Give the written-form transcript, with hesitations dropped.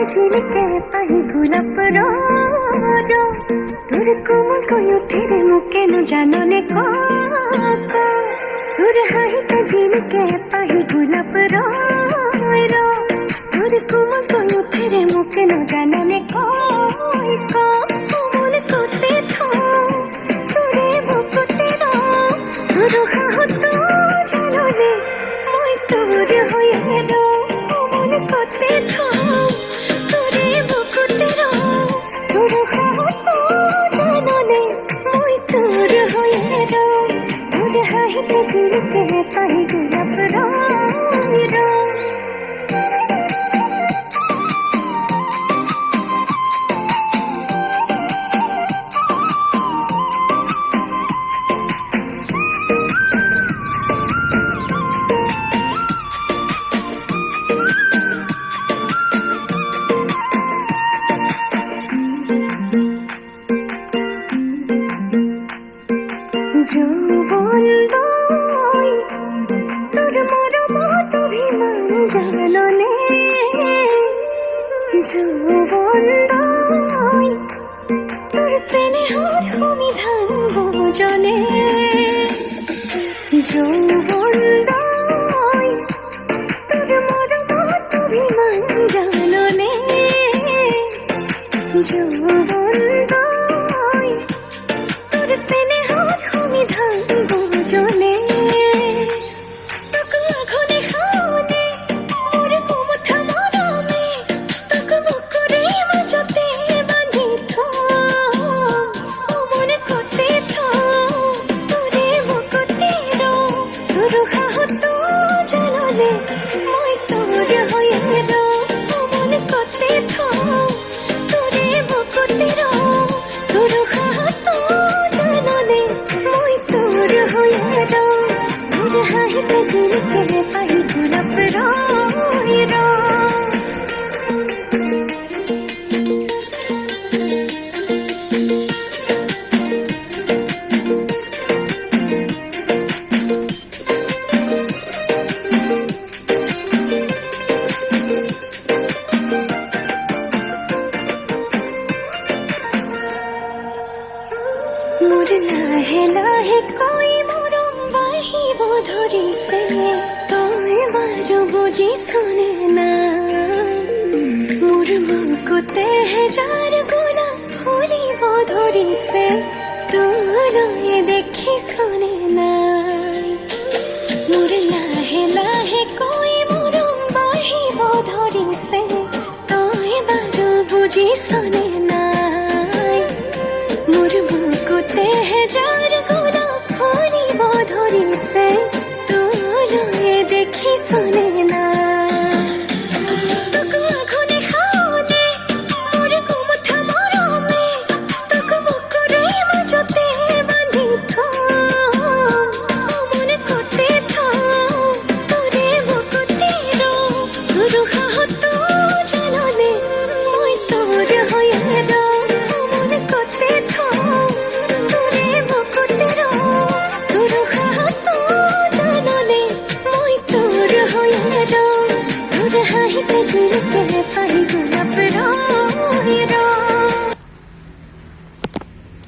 झिलके पाही गुलाब रो तुर कोमल कोयो तेरे मुके नु जानने को तुर हाहिते झिलके पाही गुलाब रो तुर कोमल कोयो तेरे मुके नु जानने को मन कोते थो तुरे मुकुते रो तुर हाहु तो जानने मोय तुर होये रो मन कोते थो झिलके पाही गुलाब रो তোর স্নেহর সমিধান ভোজনে যৌবনদয় তোর মরমত অভিমান জাননে যৌবনদয় তোর স্নেহর সমিধান ভোজনে झिलके पाही गुलाब रो मोर लाहे लाहे कोई मोरम बाहिब धरिसे तोय बारो बुझी सुने ना मोर मुकुते जार गोला फुलिब धरिसे तोलय देख